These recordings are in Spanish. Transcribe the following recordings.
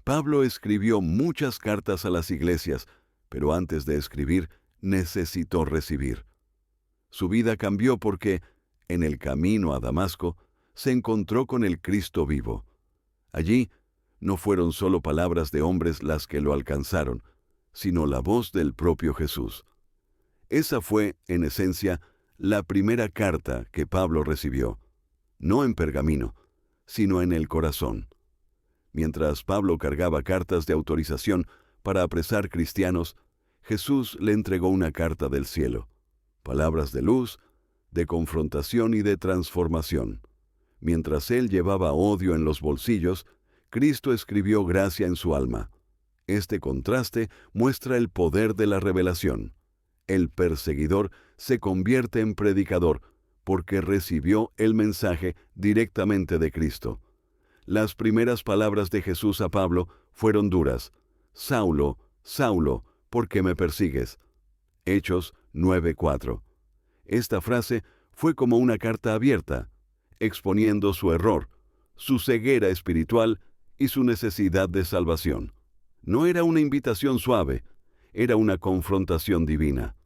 Pablo escribió muchas cartas a las iglesias, pero antes de escribir, necesitó recibir. Su vida cambió porque, en el camino a Damasco, se encontró con el Cristo vivo. Allí, no fueron solo palabras de hombres las que lo alcanzaron, sino la voz del propio Jesús. Esa fue, en esencia, la primera carta que Pablo recibió, no en pergamino, sino en el corazón. Mientras Pablo cargaba cartas de autorización para apresar cristianos, Jesús le entregó una carta del cielo, palabras de luz, de confrontación y de transformación. Mientras él llevaba odio en los bolsillos, Cristo escribió gracia en su alma. Este contraste muestra el poder de la revelación. El perseguidor se convierte en predicador porque recibió el mensaje directamente de Cristo. Las primeras palabras de Jesús a Pablo fueron duras. Saulo, Saulo, ¿por qué me persigues? Hechos 9:4. Esta frase fue como una carta abierta, exponiendo su error, su ceguera espiritual y su necesidad de salvación. No era una invitación suave, era una confrontación divina.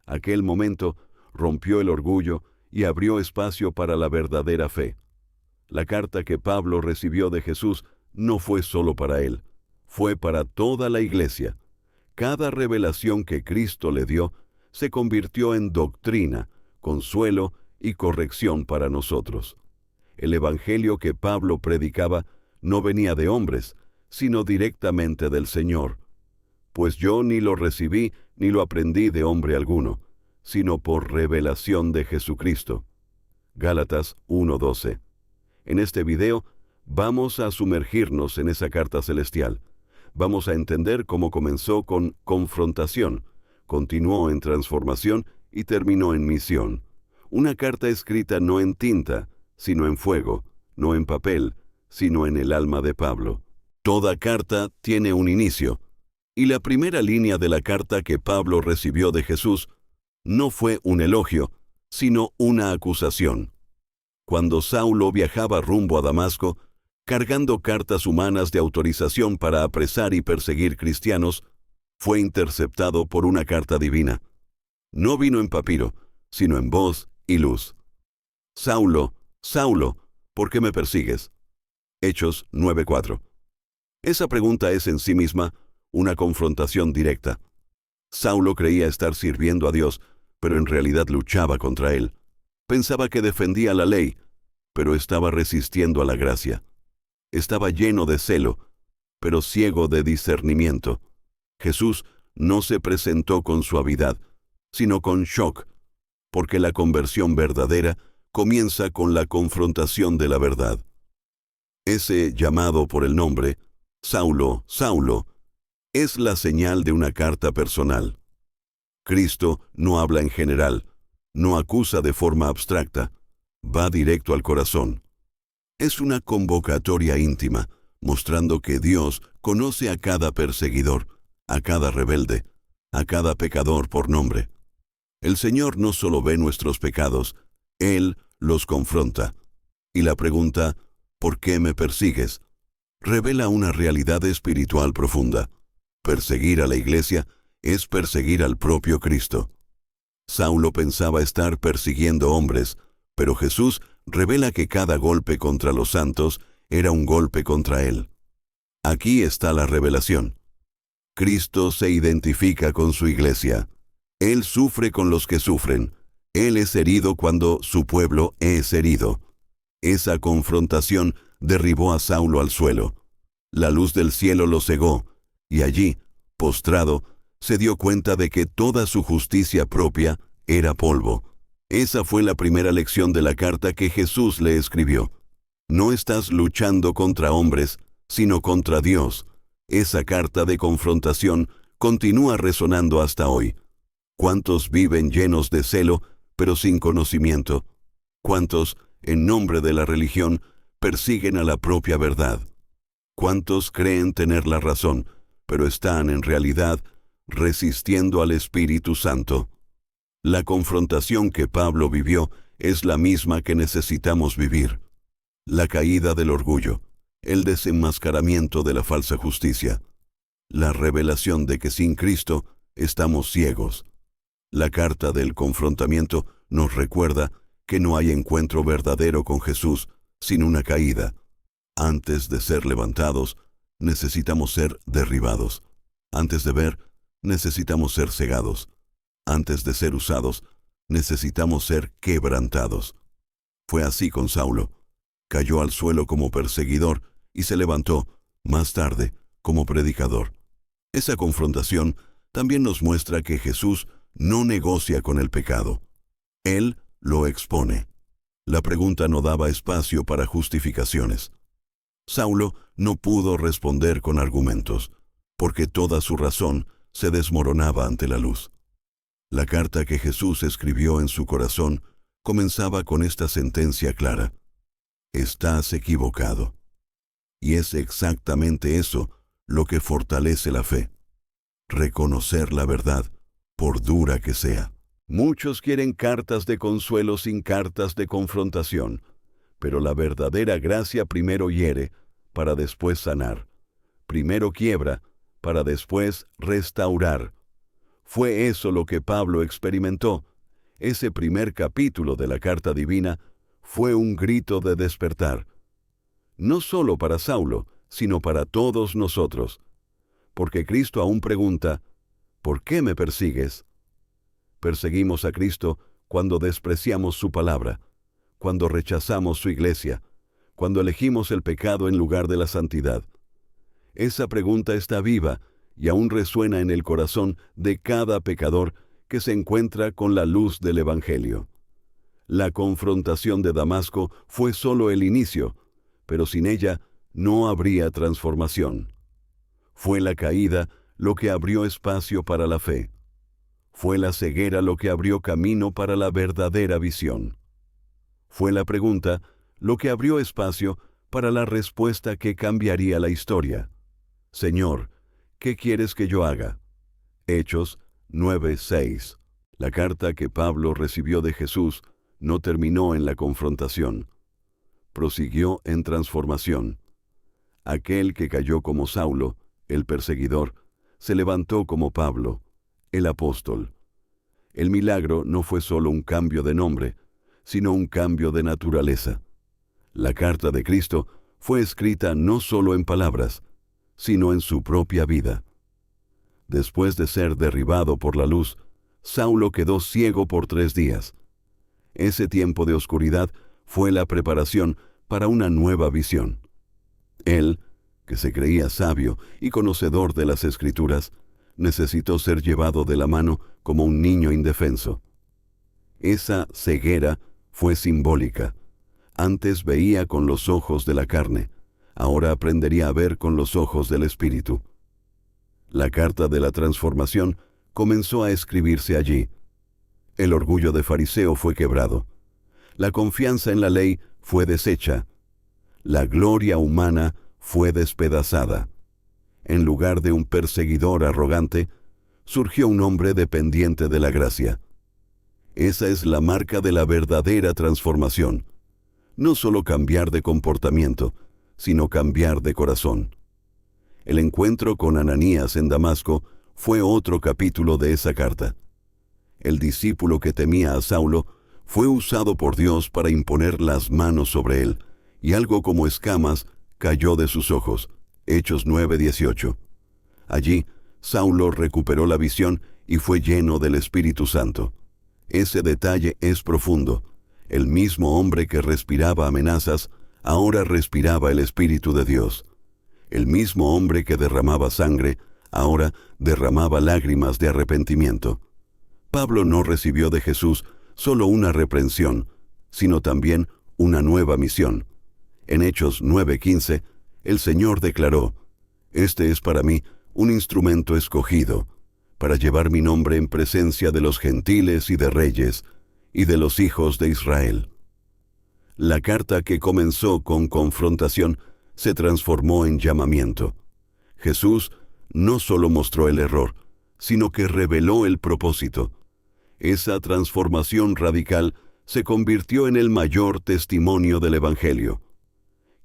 Aquel momento rompió el orgullo y abrió espacio para la verdadera fe. La carta que Pablo recibió de Jesús no fue solo para él, fue para toda la iglesia. Cada revelación que Cristo le dio se convirtió en doctrina, consuelo y corrección para nosotros. El evangelio que Pablo predicaba no venía de hombres, sino directamente del Señor. Pues yo ni lo recibí ni lo aprendí de hombre alguno, sino por revelación de Jesucristo. Gálatas 1:12. En este video vamos a sumergirnos en esa carta celestial. Vamos a entender cómo comenzó con confrontación, continuó en transformación y terminó en misión. Una carta escrita no en tinta, sino en fuego, no en papel, sino en el alma de Pablo. Toda carta tiene un inicio, y la primera línea de la carta que Pablo recibió de Jesús no fue un elogio, sino una acusación. Cuando Saulo viajaba rumbo a Damasco, cargando cartas humanas de autorización para apresar y perseguir cristianos, fue interceptado por una carta divina. No vino en papiro, sino en voz y luz. Saulo, Saulo, ¿por qué me persigues? Hechos 9:4. Esa pregunta es en sí misma una confrontación directa. Saulo creía estar sirviendo a Dios, pero en realidad luchaba contra él. Pensaba que defendía la ley, pero estaba resistiendo a la gracia. Estaba lleno de celo, pero ciego de discernimiento. Jesús no se presentó con suavidad, sino con shock, porque la conversión verdadera comienza con la confrontación de la verdad. Ese llamado por el nombre, Saulo, Saulo, es la señal de una carta personal. Cristo no habla en general, no acusa de forma abstracta, va directo al corazón. Es una convocatoria íntima, mostrando que Dios conoce a cada perseguidor, a cada rebelde, a cada pecador por nombre. El Señor no solo ve nuestros pecados, Él los confronta. Y la pregunta, ¿por qué me persigues?, revela una realidad espiritual profunda. Perseguir a la iglesia es perseguir al propio Cristo. Saulo pensaba estar persiguiendo hombres, pero Jesús revela que cada golpe contra los santos era un golpe contra él. Aquí está la revelación. Cristo se identifica con su iglesia. Él sufre con los que sufren. Él es herido cuando su pueblo es herido. Esa confrontación derribó a Saulo al suelo. La luz del cielo lo cegó, y allí, postrado, se dio cuenta de que toda su justicia propia era polvo. Esa fue la primera lección de la carta que Jesús le escribió. No estás luchando contra hombres, sino contra Dios. Esa carta de confrontación continúa resonando hasta hoy. ¿Cuántos viven llenos de celo, pero sin conocimiento? ¿Cuántos, en nombre de la religión, persiguen a la propia verdad? ¿Cuántos creen tener la razón, pero están en realidad resistiendo al Espíritu Santo? La confrontación que Pablo vivió es la misma que necesitamos vivir. La caída del orgullo, el desenmascaramiento de la falsa justicia, la revelación de que sin Cristo estamos ciegos. La carta del confrontamiento nos recuerda que no hay encuentro verdadero con Jesús sin una caída. Antes de ser levantados, necesitamos ser derribados. Antes de ver, necesitamos ser cegados. Antes de ser usados, necesitamos ser quebrantados. Fue así con Saulo. Cayó al suelo como perseguidor y se levantó, más tarde, como predicador. Esa confrontación también nos muestra que Jesús no negocia con el pecado. Él lo expone. La pregunta no daba espacio para justificaciones. Saulo no pudo responder con argumentos, porque toda su razón se desmoronaba ante la luz. La carta que Jesús escribió en su corazón comenzaba con esta sentencia clara: estás equivocado. Y es exactamente eso lo que fortalece la fe: reconocer la verdad, por dura que sea. Muchos quieren cartas de consuelo sin cartas de confrontación, pero la verdadera gracia primero hiere, para después sanar. Primero quiebra, para después restaurar. Fue eso lo que Pablo experimentó. Ese primer capítulo de la carta divina fue un grito de despertar. No solo para Saulo, sino para todos nosotros. Porque Cristo aún pregunta: ¿por qué me persigues? Perseguimos a Cristo cuando despreciamos su palabra, cuando rechazamos su iglesia, cuando elegimos el pecado en lugar de la santidad. Esa pregunta está viva y aún resuena en el corazón de cada pecador que se encuentra con la luz del Evangelio. La confrontación de Damasco fue solo el inicio, pero sin ella no habría transformación. Fue la caída lo que abrió espacio para la fe. Fue la ceguera lo que abrió camino para la verdadera visión. Fue la pregunta lo que abrió espacio para la respuesta que cambiaría la historia. Señor, ¿qué quieres que yo haga? Hechos 9:6. La carta que Pablo recibió de Jesús no terminó en la confrontación. Prosiguió en transformación. Aquel que cayó como Saulo, el perseguidor, se levantó como Pablo, el apóstol. El milagro no fue solo un cambio de nombre, sino un cambio de naturaleza. La carta de Cristo fue escrita no solo en palabras, sino en su propia vida. Después de ser derribado por la luz, Saulo quedó ciego por 3 días. Ese tiempo de oscuridad fue la preparación para una nueva visión. Él, que se creía sabio y conocedor de las Escrituras, necesitó ser llevado de la mano como un niño indefenso. Esa ceguera fue simbólica. Antes veía con los ojos de la carne, ahora aprendería a ver con los ojos del Espíritu. La carta de la transformación comenzó a escribirse allí. El orgullo de fariseo fue quebrado. La confianza en la ley fue deshecha. La gloria humana fue despedazada. En lugar de un perseguidor arrogante, surgió un hombre dependiente de la gracia. Esa es la marca de la verdadera transformación. No solo cambiar de comportamiento, sino cambiar de corazón. El encuentro con Ananías en Damasco fue otro capítulo de esa carta. El discípulo que temía a Saulo fue usado por Dios para imponer las manos sobre él, y algo como escamas cayó de sus ojos. Hechos 9:18. Allí, Saulo recuperó la visión y fue lleno del Espíritu Santo. Ese detalle es profundo. El mismo hombre que respiraba amenazas, ahora respiraba el Espíritu de Dios. El mismo hombre que derramaba sangre, ahora derramaba lágrimas de arrepentimiento. Pablo no recibió de Jesús solo una reprensión, sino también una nueva misión. En Hechos 9:15, el Señor declaró: «Este es para mí un instrumento escogido, para llevar mi nombre en presencia de los gentiles y de reyes, y de los hijos de Israel». La carta que comenzó con confrontación se transformó en llamamiento. Jesús no solo mostró el error, sino que reveló el propósito. Esa transformación radical se convirtió en el mayor testimonio del Evangelio.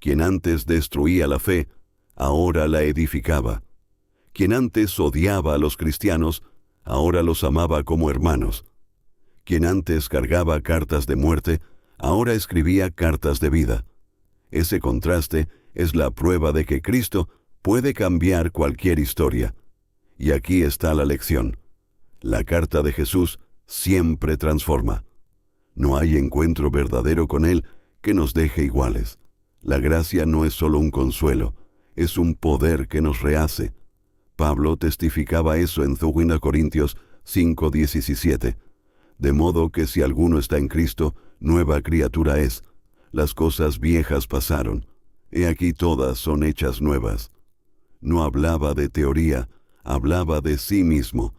Quien antes destruía la fe, ahora la edificaba. Quien antes odiaba a los cristianos, ahora los amaba como hermanos. Quien antes cargaba cartas de muerte, ahora escribía cartas de vida. Ese contraste es la prueba de que Cristo puede cambiar cualquier historia. Y aquí está la lección. La carta de Jesús siempre transforma. No hay encuentro verdadero con Él que nos deje iguales. La gracia no es solo un consuelo, es un poder que nos rehace. Pablo testificaba eso en 2 Corintios 5:17. De modo que si alguno está en Cristo, nueva criatura es. Las cosas viejas pasaron. He aquí todas son hechas nuevas. No hablaba de teoría, hablaba de sí mismo.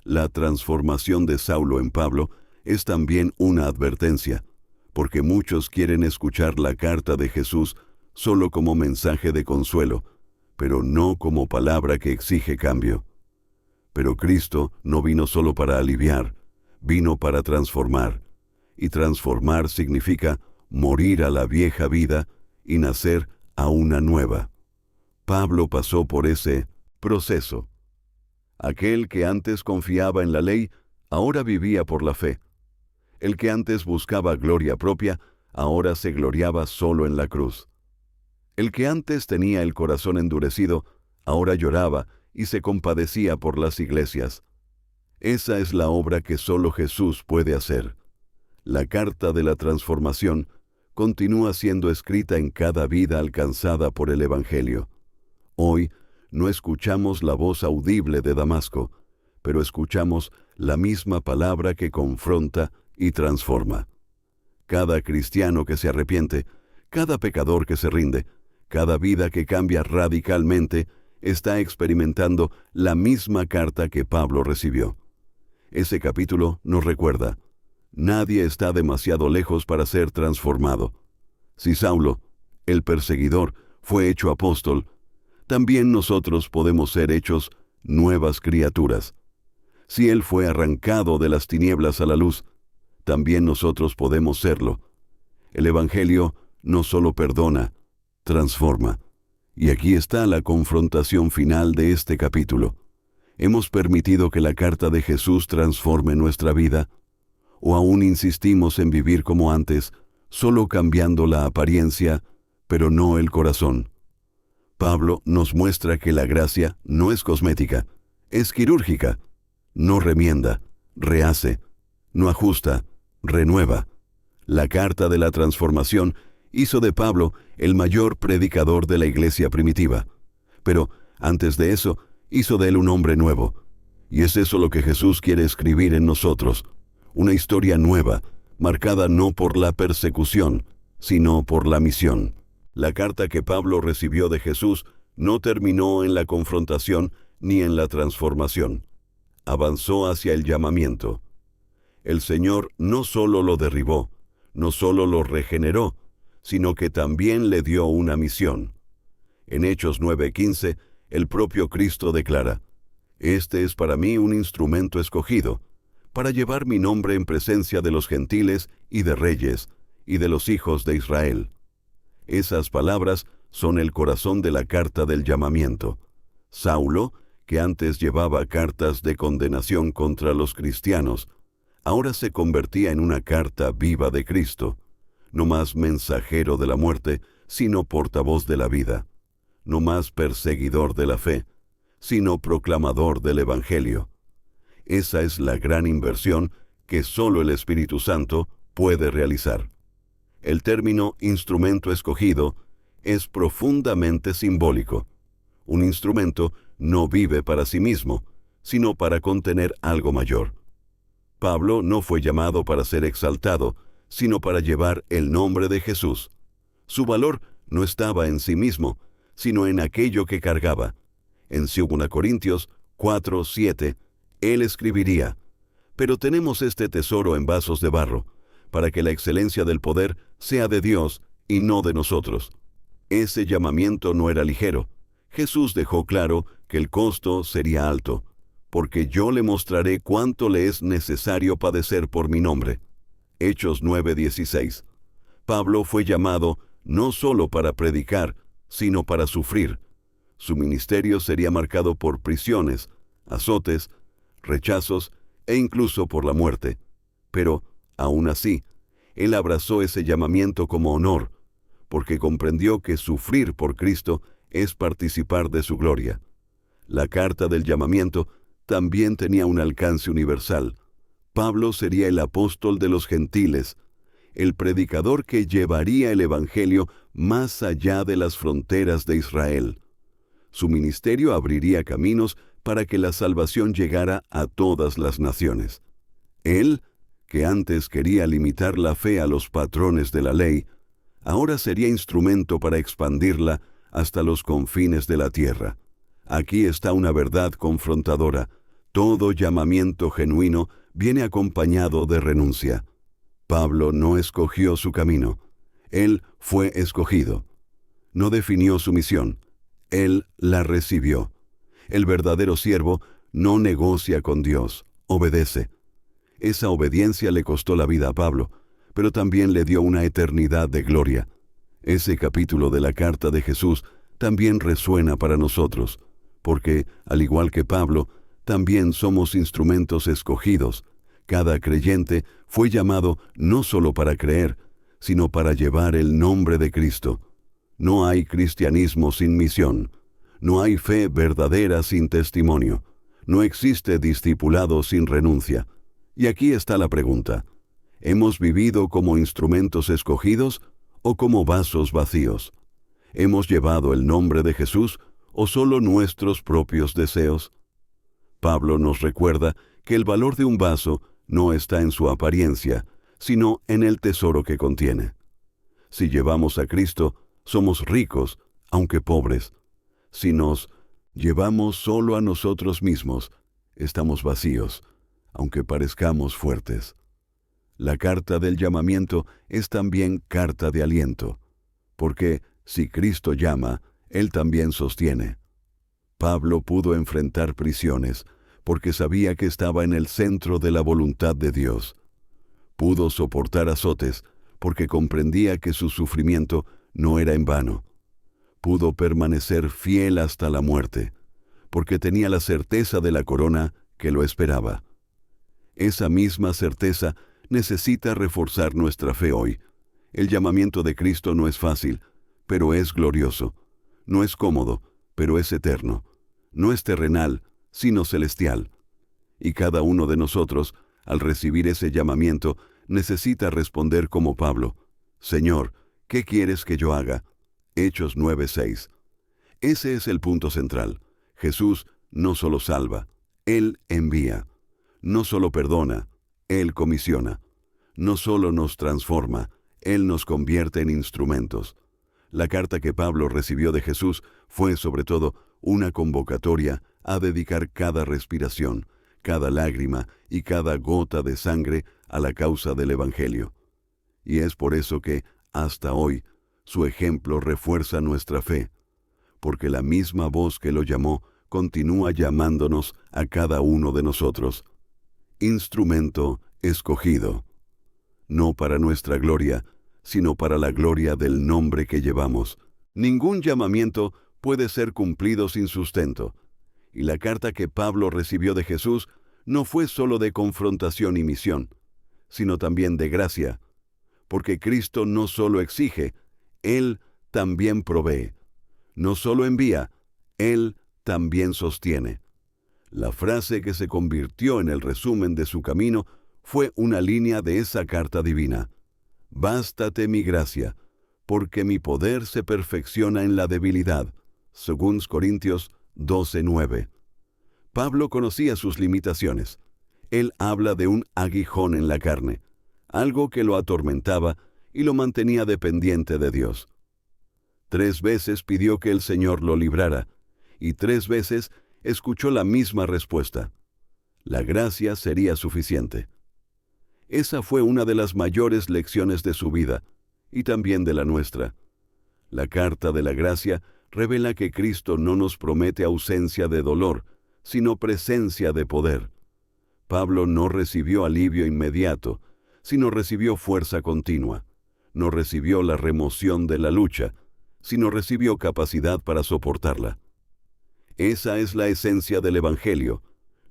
La transformación de Saulo en Pablo es también una advertencia, porque muchos quieren escuchar la carta de Jesús solo como mensaje de consuelo, pero no como palabra que exige cambio. Pero Cristo no vino solo para aliviar, vino para transformar, y transformar significa morir a la vieja vida y nacer a una nueva. Pablo pasó por ese proceso. Aquel que antes confiaba en la ley, ahora vivía por la fe. El que antes buscaba gloria propia, ahora se gloriaba solo en la cruz. El que antes tenía el corazón endurecido, ahora lloraba y se compadecía por las iglesias. Esa es la obra que solo Jesús puede hacer. La carta de la transformación continúa siendo escrita en cada vida alcanzada por el Evangelio. Hoy no escuchamos la voz audible de Damasco, pero escuchamos la misma palabra que confronta y transforma. Cada cristiano que se arrepiente, cada pecador que se rinde, cada vida que cambia radicalmente, está experimentando la misma carta que Pablo recibió. Ese capítulo nos recuerda: nadie está demasiado lejos para ser transformado. Si Saulo, el perseguidor, fue hecho apóstol, también nosotros podemos ser hechos nuevas criaturas. Si él fue arrancado de las tinieblas a la luz, también nosotros podemos serlo. El Evangelio no solo perdona, transforma. Y aquí está la confrontación final de este capítulo. ¿Hemos permitido que la carta de Jesús transforme nuestra vida? ¿O aún insistimos en vivir como antes, solo cambiando la apariencia, pero no el corazón? Pablo nos muestra que la gracia no es cosmética, es quirúrgica. No remienda, rehace, no ajusta, renueva. La carta de la transformación hizo de Pablo el mayor predicador de la iglesia primitiva. Pero, antes de eso, hizo de él un hombre nuevo. Y es eso lo que Jesús quiere escribir en nosotros. Una historia nueva, marcada no por la persecución, sino por la misión. La carta que Pablo recibió de Jesús no terminó en la confrontación ni en la transformación. Avanzó hacia el llamamiento. El Señor no solo lo derribó, no solo lo regeneró, sino que también le dio una misión. En Hechos 9:15, el propio Cristo declara: «Este es para mí un instrumento escogido, para llevar mi nombre en presencia de los gentiles y de reyes, y de los hijos de Israel». Esas palabras son el corazón de la carta del llamamiento. Saulo, que antes llevaba cartas de condenación contra los cristianos, ahora se convertía en una carta viva de Cristo, no más mensajero de la muerte, sino portavoz de la vida, no más perseguidor de la fe, sino proclamador del Evangelio. Esa es la gran inversión que solo el Espíritu Santo puede realizar. El término instrumento escogido es profundamente simbólico. Un instrumento no vive para sí mismo, sino para contener algo mayor. Pablo no fue llamado para ser exaltado, sino para llevar el nombre de Jesús. Su valor no estaba en sí mismo, sino en aquello que cargaba. En 2 Corintios 4:7, él escribiría: «Pero tenemos este tesoro en vasos de barro, para que la excelencia del poder sea de Dios y no de nosotros». Ese llamamiento no era ligero. Jesús dejó claro que el costo sería alto, porque yo le mostraré cuánto le es necesario padecer por mi nombre. Hechos 9:16. Pablo fue llamado no solo para predicar, sino para sufrir. Su ministerio sería marcado por prisiones, azotes, rechazos e incluso por la muerte. Pero, aún así, él abrazó ese llamamiento como honor, porque comprendió que sufrir por Cristo es participar de su gloria. La carta del llamamiento también tenía un alcance universal. Pablo sería el apóstol de los gentiles, el predicador que llevaría el evangelio más allá de las fronteras de Israel. Su ministerio abriría caminos para que la salvación llegara a todas las naciones. Él, que antes quería limitar la fe a los patrones de la ley, ahora sería instrumento para expandirla hasta los confines de la tierra. Aquí está una verdad confrontadora. Todo llamamiento genuino viene acompañado de renuncia. Pablo no escogió su camino. Él fue escogido. No definió su misión. Él la recibió. El verdadero siervo no negocia con Dios, obedece. Esa obediencia le costó la vida a Pablo, pero también le dio una eternidad de gloria. Ese capítulo de la carta de Jesús también resuena para nosotros, porque, al igual que Pablo, también somos instrumentos escogidos. Cada creyente fue llamado no solo para creer, sino para llevar el nombre de Cristo. No hay cristianismo sin misión. No hay fe verdadera sin testimonio. No existe discipulado sin renuncia. Y aquí está la pregunta: ¿hemos vivido como instrumentos escogidos o como vasos vacíos? ¿Hemos llevado el nombre de Jesús o solo nuestros propios deseos? Pablo nos recuerda que el valor de un vaso no está en su apariencia, sino en el tesoro que contiene. Si llevamos a Cristo, somos ricos, aunque pobres. Si nos llevamos solo a nosotros mismos, estamos vacíos, aunque parezcamos fuertes. La carta del llamamiento es también carta de aliento, porque si Cristo llama, Él también sostiene. Pablo pudo enfrentar prisiones, porque sabía que estaba en el centro de la voluntad de Dios. Pudo soportar azotes, porque comprendía que su sufrimiento no era en vano. Pudo permanecer fiel hasta la muerte, porque tenía la certeza de la corona que lo esperaba. Esa misma certeza necesita reforzar nuestra fe hoy. El llamamiento de Cristo no es fácil, pero es glorioso. No es cómodo, pero es eterno. No es terrenal, sino celestial. Y cada uno de nosotros, al recibir ese llamamiento, necesita responder como Pablo: Señor, ¿qué quieres que yo haga? Hechos 9:6. Ese es el punto central. Jesús no solo salva, Él envía. No solo perdona, Él comisiona. No solo nos transforma, Él nos convierte en instrumentos. La carta que Pablo recibió de Jesús fue, sobre todo, una convocatoria a dedicar cada respiración, cada lágrima y cada gota de sangre a la causa del Evangelio. Y es por eso que, hasta hoy, su ejemplo refuerza nuestra fe, porque la misma voz que lo llamó continúa llamándonos a cada uno de nosotros. Instrumento escogido, no para nuestra gloria, sino para la gloria del nombre que llevamos. Ningún llamamiento puede ser cumplido sin sustento, y la carta que Pablo recibió de Jesús no fue solo de confrontación y misión, sino también de gracia, porque Cristo no solo exige, Él también provee. No solo envía, Él también sostiene. La frase que se convirtió en el resumen de su camino fue una línea de esa carta divina: Bástate mi gracia, porque mi poder se perfecciona en la debilidad. 2 Corintios 12:9. Pablo conocía sus limitaciones. Él habla de un aguijón en la carne, algo que lo atormentaba y lo mantenía dependiente de Dios. 3 veces pidió que el Señor lo librara, y 3 veces escuchó la misma respuesta: la gracia sería suficiente. Esa fue una de las mayores lecciones de su vida, y también de la nuestra. La carta de la gracia revela que Cristo no nos promete ausencia de dolor, sino presencia de poder. Pablo no recibió alivio inmediato, sino recibió fuerza continua. no recibió la remoción de la lucha, sino recibió capacidad para soportarla. Esa es la esencia del Evangelio.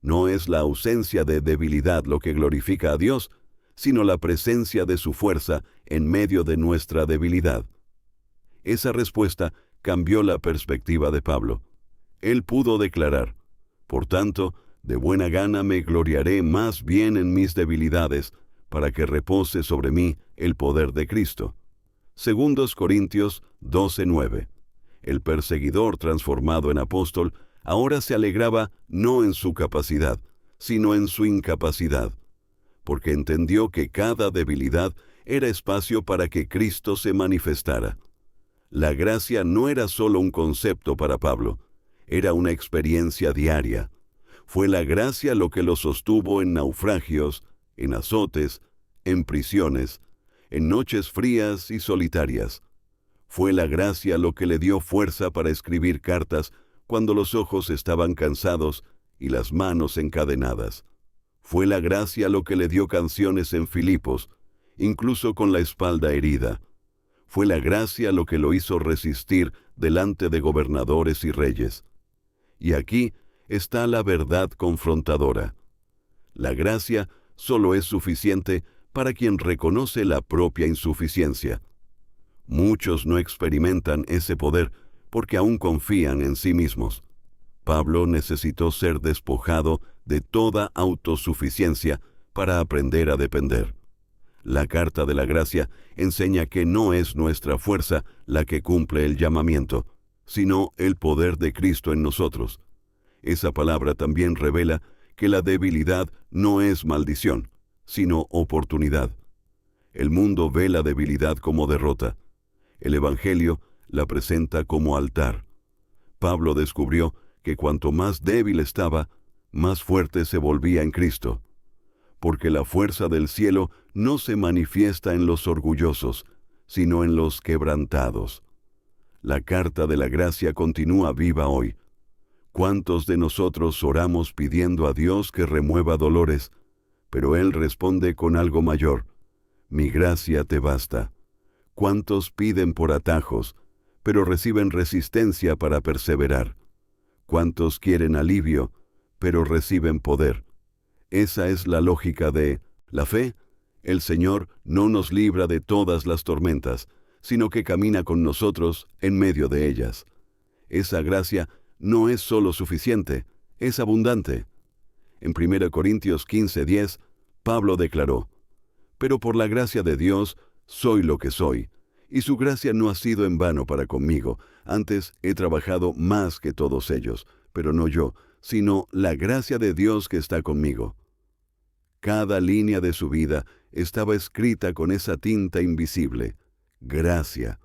No es la ausencia de debilidad lo que glorifica a Dios, sino la presencia de su fuerza en medio de nuestra debilidad. Esa respuesta cambió la perspectiva de Pablo. Él pudo declarar: por tanto, de buena gana me gloriaré más bien en mis debilidades, para que repose sobre mí el poder de Cristo. 2 Corintios 12:9. El perseguidor transformado en apóstol ahora se alegraba no en su capacidad, sino en su incapacidad, porque entendió que cada debilidad era espacio para que Cristo se manifestara. La gracia no era solo un concepto para Pablo, era una experiencia diaria. Fue la gracia lo que lo sostuvo en naufragios, en azotes, en prisiones, en noches frías y solitarias. Fue la gracia lo que le dio fuerza para escribir cartas cuando los ojos estaban cansados y las manos encadenadas. Fue la gracia lo que le dio canciones en Filipos, incluso con la espalda herida. Fue la gracia lo que lo hizo resistir delante de gobernadores y reyes. Y aquí está la verdad confrontadora. La gracia solo es suficiente para quien reconoce la propia insuficiencia. Muchos no experimentan ese poder porque aún confían en sí mismos. Pablo necesitó ser despojado de toda autosuficiencia para aprender a depender. La carta de la gracia enseña que no es nuestra fuerza la que cumple el llamamiento, sino el poder de Cristo en nosotros. Esa palabra también revela que la debilidad no es maldición, sino oportunidad. El mundo ve la debilidad como derrota. El Evangelio la presenta como altar. Pablo descubrió que cuanto más débil estaba, más fuerte se volvía en Cristo. Porque la fuerza del cielo no se manifiesta en los orgullosos, sino en los quebrantados. La carta de la gracia continúa viva hoy. ¿Cuántos de nosotros oramos pidiendo a Dios que remueva dolores? Pero Él responde con algo mayor: mi gracia te basta. ¿Cuántos piden por atajos, pero reciben resistencia para perseverar? ¿Cuántos quieren alivio, pero reciben poder? Esa es la lógica de la fe. El Señor no nos libra de todas las tormentas, sino que camina con nosotros en medio de ellas. Esa gracia no es solo suficiente, es abundante. En 1 Corintios 15:10, Pablo declaró: pero por la gracia de Dios soy lo que soy, y su gracia no ha sido en vano para conmigo. Antes he trabajado más que todos ellos, pero no yo, sino la gracia de Dios que está conmigo. Cada línea de su vida estaba escrita con esa tinta invisible: gracia.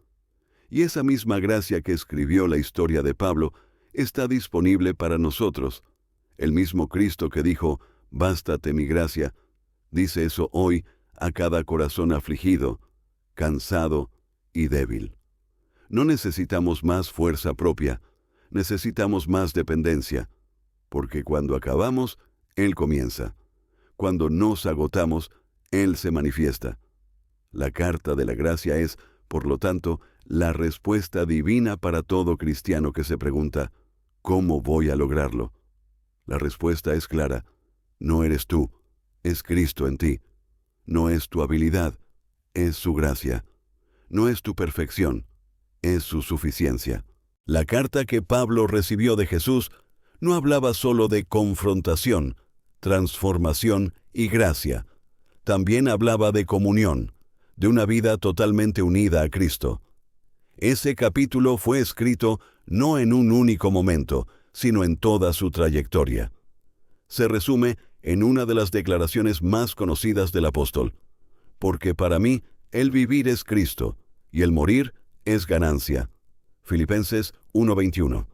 Y esa misma gracia que escribió la historia de Pablo está disponible para nosotros. El mismo Cristo que dijo: bástate mi gracia, dice eso hoy a cada corazón afligido, cansado y débil. No necesitamos más fuerza propia, necesitamos más dependencia, porque cuando acabamos, Él comienza. Cuando nos agotamos, Él se manifiesta. La carta de la gracia es, por lo tanto, la respuesta divina para todo cristiano que se pregunta: ¿cómo voy a lograrlo? La respuesta es clara: no eres tú, es Cristo en ti. No es tu habilidad, es su gracia. No es tu perfección, es su suficiencia. La carta que Pablo recibió de Jesús no hablaba solo de confrontación, transformación y gracia. También hablaba de comunión, de una vida totalmente unida a Cristo. Ese capítulo fue escrito no en un único momento, sino en toda su trayectoria. Se resume en una de las declaraciones más conocidas del apóstol: porque para mí el vivir es Cristo, y el morir es ganancia. Filipenses 1:21.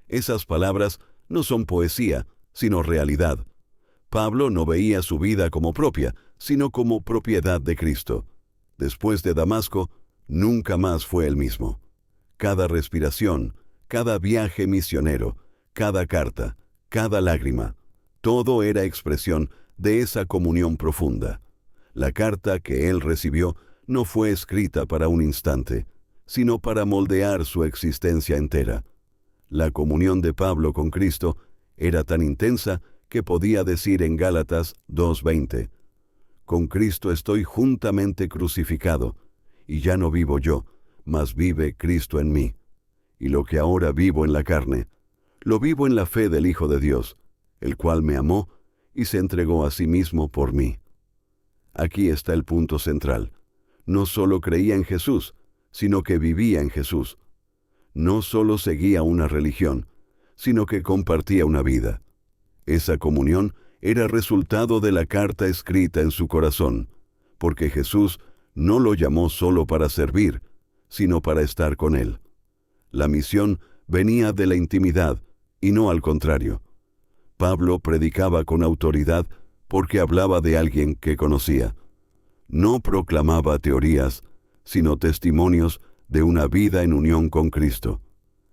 Esas palabras no son poesía, sino realidad. Pablo no veía su vida como propia, sino como propiedad de Cristo. Después de Damasco, nunca más fue el mismo. Cada respiración, cada viaje misionero, cada carta, cada lágrima, todo era expresión de esa comunión profunda. La carta que él recibió no fue escrita para un instante, sino para moldear su existencia entera. La comunión de Pablo con Cristo era tan intensa que podía decir en Gálatas 2:20, «Con Cristo estoy juntamente crucificado, y ya no vivo yo, mas vive Cristo en mí. Y lo que ahora vivo en la carne, lo vivo en la fe del Hijo de Dios, el cual me amó y se entregó a sí mismo por mí». Aquí está el punto central. No solo creía en Jesús, sino que vivía en Jesús. No solo seguía una religión, sino que compartía una vida. Esa comunión era resultado de la carta escrita en su corazón, porque Jesús no lo llamó solo para servir, sino para estar con él. La misión venía de la intimidad, y no al contrario. Pablo predicaba con autoridad porque hablaba de alguien que conocía. No proclamaba teorías, sino testimonios de una vida en unión con Cristo.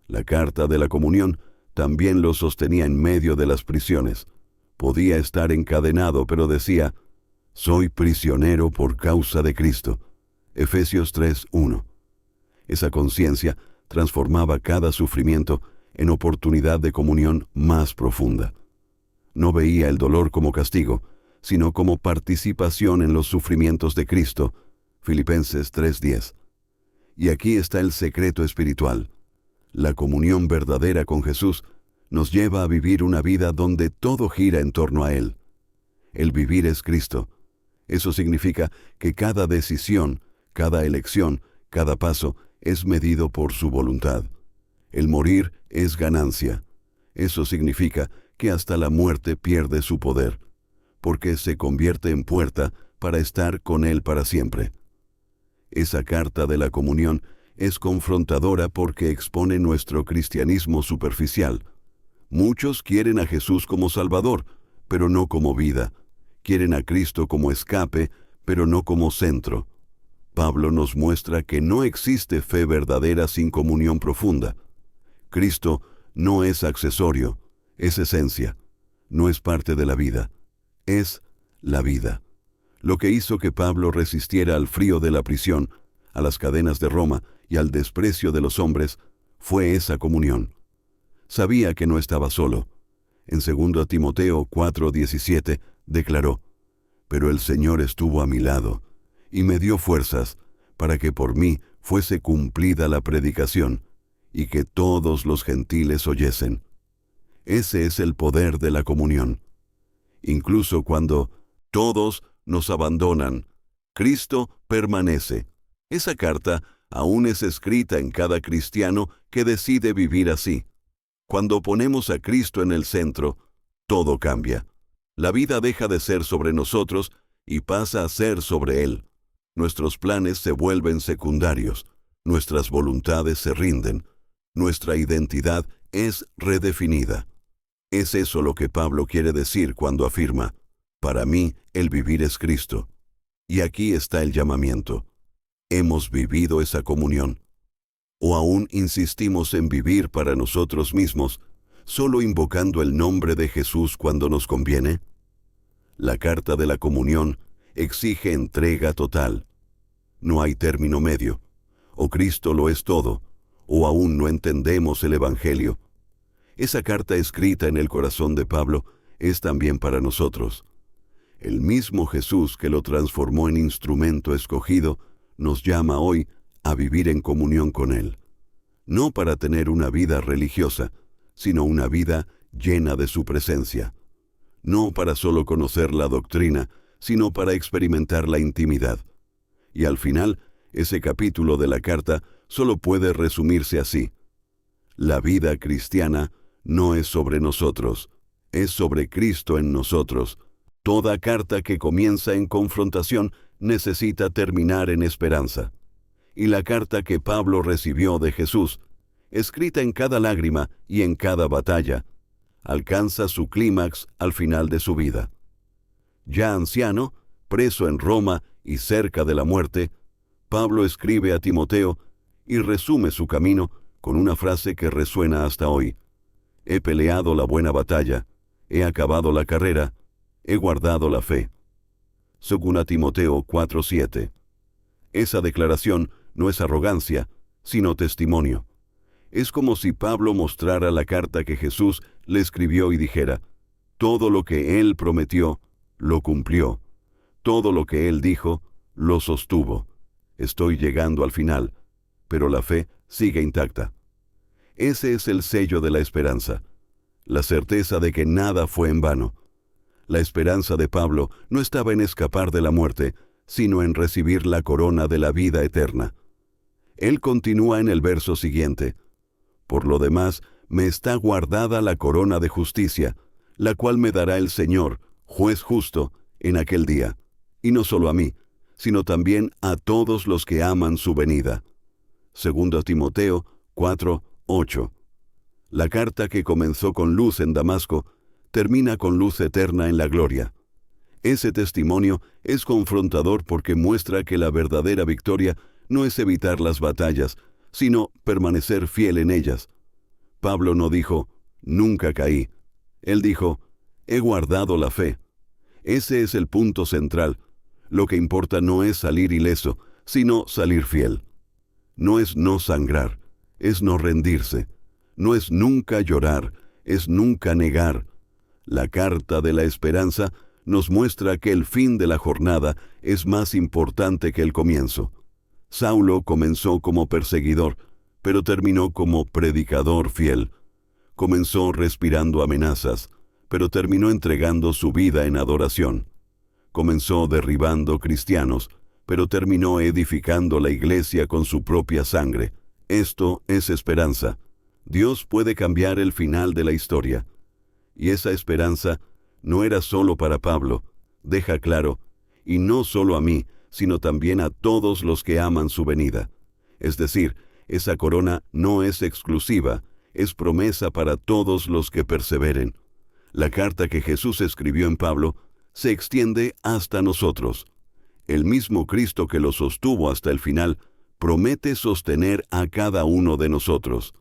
La carta de la comunión también lo sostenía en medio de las prisiones. Podía estar encadenado, pero decía, «Soy prisionero por causa de Cristo». Efesios 3:1. Esa conciencia transformaba cada sufrimiento en oportunidad de comunión más profunda. No veía el dolor como castigo, sino como participación en los sufrimientos de Cristo. Filipenses 3:10. Y aquí está el secreto espiritual. La comunión verdadera con Jesús nos lleva a vivir una vida donde todo gira en torno a Él. El vivir es Cristo. Eso significa que cada decisión, cada elección, cada paso es medido por su voluntad. El morir es ganancia. Eso significa que hasta la muerte pierde su poder, porque se convierte en puerta para estar con Él para siempre. Esa carta de la comunión es confrontadora porque expone nuestro cristianismo superficial. Muchos quieren a Jesús como Salvador, pero no como vida. Quieren a Cristo como escape, pero no como centro. Pablo nos muestra que no existe fe verdadera sin comunión profunda. Cristo no es accesorio, es esencia. No es parte de la vida, es la vida. Lo que hizo que Pablo resistiera al frío de la prisión, a las cadenas de Roma y al desprecio de los hombres, fue esa comunión. Sabía que no estaba solo. En 2 Timoteo 4:17 declaró, «Pero el Señor estuvo a mi lado, y me dio fuerzas, para que por mí fuese cumplida la predicación, y que todos los gentiles oyesen». Ese es el poder de la comunión. Incluso cuando todos nos abandonan, Cristo permanece. Esa carta aún es escrita en cada cristiano que decide vivir así. Cuando ponemos a Cristo en el centro, todo cambia. La vida deja de ser sobre nosotros y pasa a ser sobre Él. Nuestros planes se vuelven secundarios, nuestras voluntades se rinden, nuestra identidad es redefinida. Es eso lo que Pablo quiere decir cuando afirma, «Para mí, el vivir es Cristo». Y aquí está el llamamiento. ¿Hemos vivido esa comunión? ¿O aún insistimos en vivir para nosotros mismos, solo invocando el nombre de Jesús cuando nos conviene? La carta de la comunión exige entrega total. No hay término medio. O Cristo lo es todo, o aún no entendemos el Evangelio. Esa carta escrita en el corazón de Pablo es también para nosotros. El mismo Jesús que lo transformó en instrumento escogido nos llama hoy a vivir en comunión con Él. No para tener una vida religiosa, sino una vida llena de su presencia. No para solo conocer la doctrina, sino para experimentar la intimidad. Y al final, ese capítulo de la carta solo puede resumirse así. La vida cristiana no es sobre nosotros, es sobre Cristo en nosotros. Toda carta que comienza en confrontación necesita terminar en esperanza. Y la carta que Pablo recibió de Jesús, escrita en cada lágrima y en cada batalla, alcanza su clímax al final de su vida. Ya anciano, preso en Roma y cerca de la muerte, Pablo escribe a Timoteo y resume su camino con una frase que resuena hasta hoy. «He peleado la buena batalla, he acabado la carrera, he guardado la fe». 2 Timoteo 4:7. Esa declaración no es arrogancia, sino testimonio. Es como si Pablo mostrara la carta que Jesús le escribió y dijera: todo lo que Él prometió, lo cumplió. Todo lo que Él dijo, lo sostuvo. Estoy llegando al final, pero la fe sigue intacta. Ese es el sello de la esperanza, la certeza de que nada fue en vano. La esperanza de Pablo no estaba en escapar de la muerte, sino en recibir la corona de la vida eterna. Él continúa en el verso siguiente: por lo demás, me está guardada la corona de justicia, la cual me dará el Señor, juez justo, en aquel día, y no solo a mí, sino también a todos los que aman su venida. 2 Timoteo 4:8. La carta que comenzó con luz en Damasco, termina con luz eterna en la gloria. Ese testimonio es confrontador porque muestra que la verdadera victoria no es evitar las batallas, sino permanecer fiel en ellas. Pablo no dijo: nunca caí. Él dijo: he guardado la fe. Ese es el punto central. Lo que importa no es salir ileso, sino salir fiel. No es no sangrar, es no rendirse. No es nunca llorar, es nunca negar. La carta de la esperanza nos muestra que el fin de la jornada es más importante que el comienzo. Saulo comenzó como perseguidor, pero terminó como predicador fiel. Comenzó respirando amenazas, pero terminó entregando su vida en adoración. Comenzó derribando cristianos, pero terminó edificando la iglesia con su propia sangre. Esto es esperanza. Dios puede cambiar el final de la historia. Y esa esperanza no era solo para Pablo, deja claro, y no solo a mí, sino también a todos los que aman su venida. Es decir, esa corona no es exclusiva, es promesa para todos los que perseveren. La carta que Jesús escribió en Pablo se extiende hasta nosotros. El mismo Cristo que lo sostuvo hasta el final, promete sostener a cada uno de nosotros.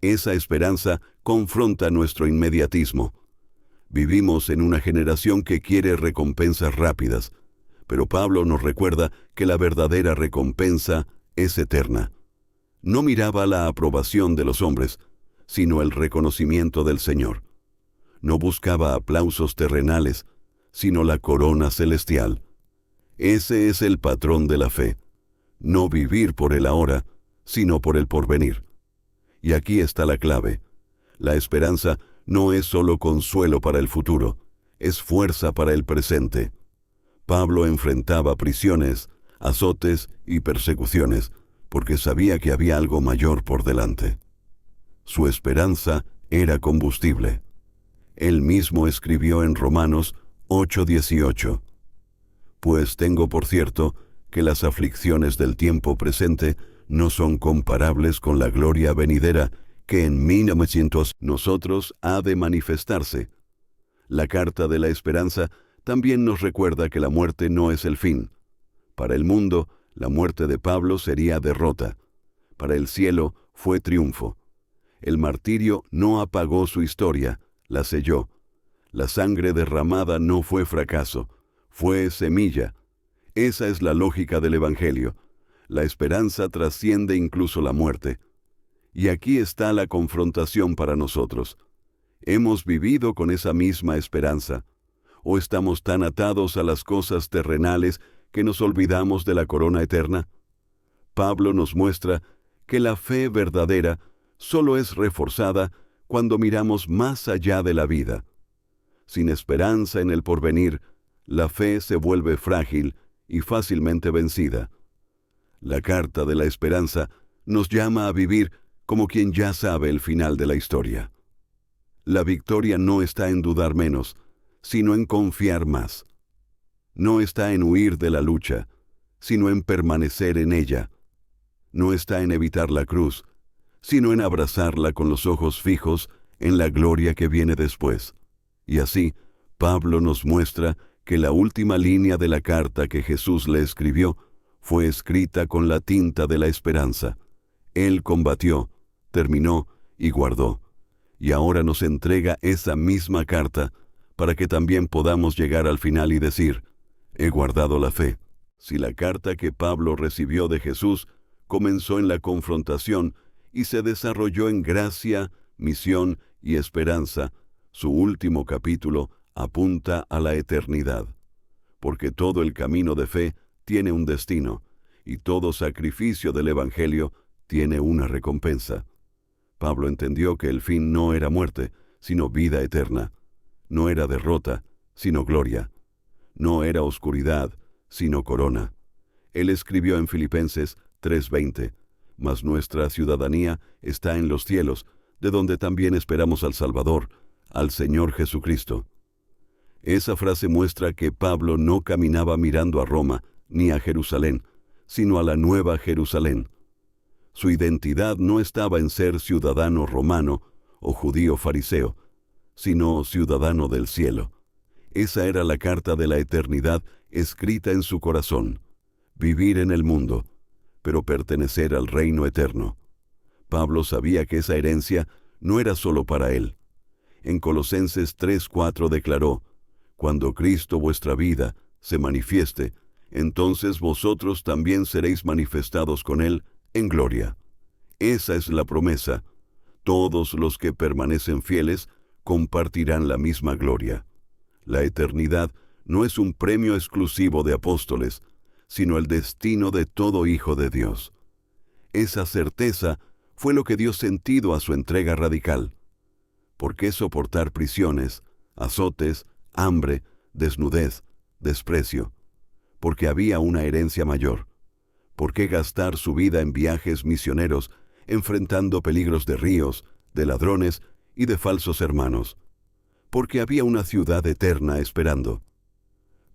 Esa esperanza confronta nuestro inmediatismo. Vivimos en una generación que quiere recompensas rápidas, pero Pablo nos recuerda que la verdadera recompensa es eterna. No miraba la aprobación de los hombres, sino el reconocimiento del Señor. No buscaba aplausos terrenales, sino la corona celestial. Ese es el patrón de la fe. No vivir por el ahora, sino por el porvenir. Y aquí está la clave. La esperanza no es solo consuelo para el futuro, es fuerza para el presente. Pablo enfrentaba prisiones, azotes y persecuciones, porque sabía que había algo mayor por delante. Su esperanza era combustible. Él mismo escribió en Romanos 8:18: pues tengo por cierto que las aflicciones del tiempo presente no son comparables con la gloria venidera que en 1900 nosotros ha de manifestarse. La carta de la esperanza también nos recuerda que la muerte no es el fin. Para el mundo, la muerte de Pablo sería derrota. Para el cielo fue triunfo. El martirio no apagó su historia, la selló. La sangre derramada no fue fracaso, fue semilla. Esa es la lógica del Evangelio. La esperanza trasciende incluso la muerte. Y aquí está la confrontación para nosotros. ¿Hemos vivido con esa misma esperanza? ¿O estamos tan atados a las cosas terrenales que nos olvidamos de la corona eterna? Pablo nos muestra que la fe verdadera solo es reforzada cuando miramos más allá de la vida. Sin esperanza en el porvenir, la fe se vuelve frágil y fácilmente vencida. La carta de la esperanza nos llama a vivir como quien ya sabe el final de la historia. La victoria no está en dudar menos, sino en confiar más. No está en huir de la lucha, sino en permanecer en ella. No está en evitar la cruz, sino en abrazarla con los ojos fijos en la gloria que viene después. Y así, Pablo nos muestra que la última línea de la carta que Jesús le escribió fue escrita con la tinta de la esperanza. Él combatió, terminó y guardó. Y ahora nos entrega esa misma carta para que también podamos llegar al final y decir: he guardado la fe, Si la carta que Pablo recibió de Jesús comenzó en la confrontación y se desarrolló en gracia, misión y esperanza, su último capítulo apunta a la eternidad. Porque todo el camino de fe tiene un destino, y todo sacrificio del Evangelio tiene una recompensa. Pablo entendió que el fin no era muerte, sino vida eterna. No era derrota, sino gloria. No era oscuridad, sino corona. Él escribió en Filipenses 3:20, «Mas nuestra ciudadanía está en los cielos, de donde también esperamos al Salvador, al Señor Jesucristo». Esa frase muestra que Pablo no caminaba mirando a Roma ni a Jerusalén, sino a la nueva Jerusalén. Su identidad no estaba en ser ciudadano romano o judío fariseo, sino ciudadano del cielo. Esa era la carta de la eternidad escrita en su corazón: vivir en el mundo, pero pertenecer al reino eterno. Pablo sabía que esa herencia no era solo para él. En Colosenses 3:4 declaró: «Cuando Cristo vuestra vida se manifieste, entonces vosotros también seréis manifestados con Él en gloria». Esa es la promesa. Todos los que permanecen fieles compartirán la misma gloria. La eternidad no es un premio exclusivo de apóstoles, sino el destino de todo hijo de Dios. Esa certeza fue lo que dio sentido a su entrega radical. ¿Por qué soportar prisiones, azotes, hambre, desnudez, desprecio? Porque había una herencia mayor. ¿Por qué gastar su vida en viajes misioneros, enfrentando peligros de ríos, de ladrones y de falsos hermanos? Porque había una ciudad eterna esperando.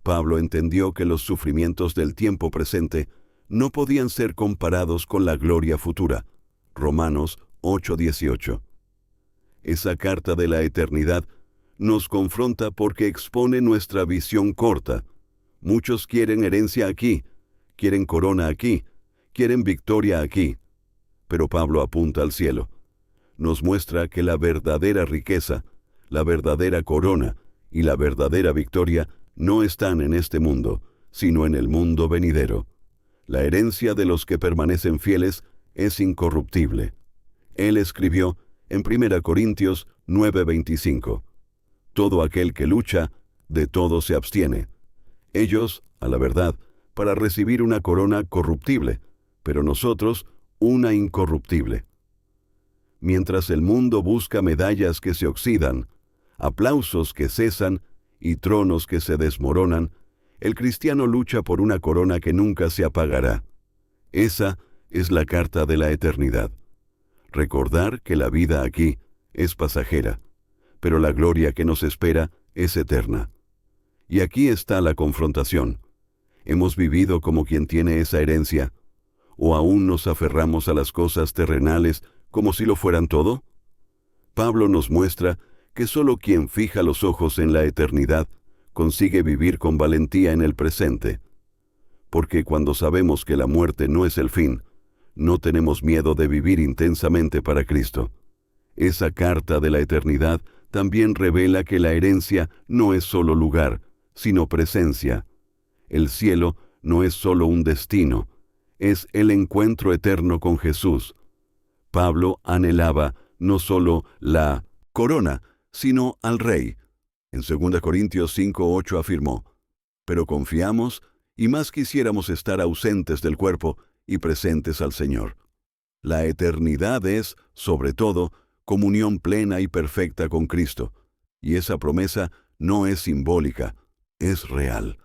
Pablo entendió que los sufrimientos del tiempo presente no podían ser comparados con la gloria futura. Romanos 8:18. Esa carta de la eternidad nos confronta porque expone nuestra visión corta. Muchos quieren herencia aquí, quieren corona aquí, quieren victoria aquí. Pero Pablo apunta al cielo. Nos muestra que la verdadera riqueza, la verdadera corona y la verdadera victoria no están en este mundo, sino en el mundo venidero. La herencia de los que permanecen fieles es incorruptible. Él escribió en 1 Corintios 9:25, «Todo aquel que lucha, de todo se abstiene». Ellos, a la verdad, para recibir una corona corruptible, pero nosotros una incorruptible. Mientras el mundo busca medallas que se oxidan, aplausos que cesan y tronos que se desmoronan, el cristiano lucha por una corona que nunca se apagará. Esa es la carta de la eternidad. Recordar que la vida aquí es pasajera, pero la gloria que nos espera es eterna. Y aquí está la confrontación. ¿Hemos vivido como quien tiene esa herencia? ¿O aún nos aferramos a las cosas terrenales como si lo fueran todo? Pablo nos muestra que solo quien fija los ojos en la eternidad consigue vivir con valentía en el presente. Porque cuando sabemos que la muerte no es el fin, no tenemos miedo de vivir intensamente para Cristo. Esa carta de la eternidad también revela que la herencia no es solo lugar, sino presencia. El cielo no es solo un destino, es el encuentro eterno con Jesús. Pablo anhelaba no solo la corona, sino al Rey. En 2 Corintios 5:8 afirmó: «Pero confiamos y más quisiéramos estar ausentes del cuerpo y presentes al Señor». La eternidad es, sobre todo, comunión plena y perfecta con Cristo, y esa promesa no es simbólica, es real.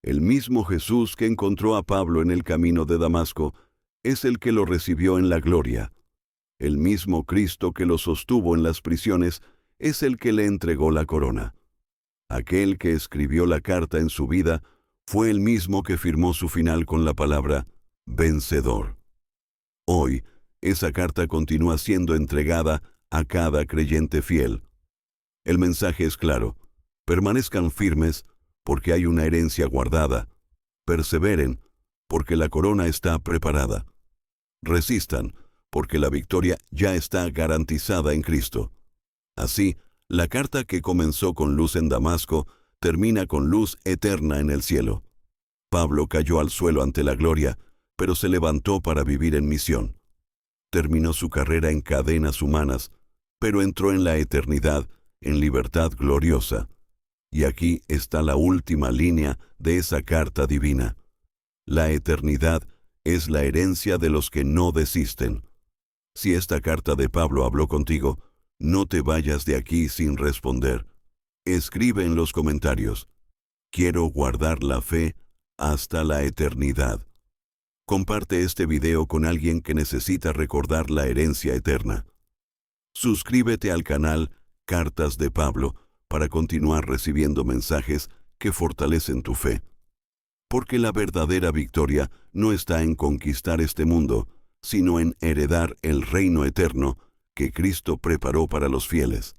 El mismo Jesús que encontró a Pablo en el camino de Damasco es el que lo recibió en la gloria. El mismo Cristo que lo sostuvo en las prisiones es el que le entregó la corona. Aquel que escribió la carta en su vida fue el mismo que firmó su final con la palabra vencedor. Hoy, esa carta continúa siendo entregada a cada creyente fiel. El mensaje es claro: permanezcan firmes porque hay una herencia guardada. Perseveren porque la corona está preparada. Resistan porque la victoria ya está garantizada en Cristo. Así, la carta que comenzó con luz en Damasco termina con luz eterna en el cielo. Pablo cayó al suelo ante la gloria, pero se levantó para vivir en misión. Terminó su carrera en cadenas humanas, pero entró en la eternidad, en libertad gloriosa. Y aquí está la última línea de esa carta divina. La eternidad es la herencia de los que no desisten. Si esta carta de Pablo habló contigo, no te vayas de aquí sin responder. Escribe en los comentarios: quiero guardar la fe hasta la eternidad. Comparte este video con alguien que necesita recordar la herencia eterna. Suscríbete al canal Cartas de Pablo para continuar recibiendo mensajes que fortalecen tu fe. Porque la verdadera victoria no está en conquistar este mundo, sino en heredar el reino eterno que Cristo preparó para los fieles.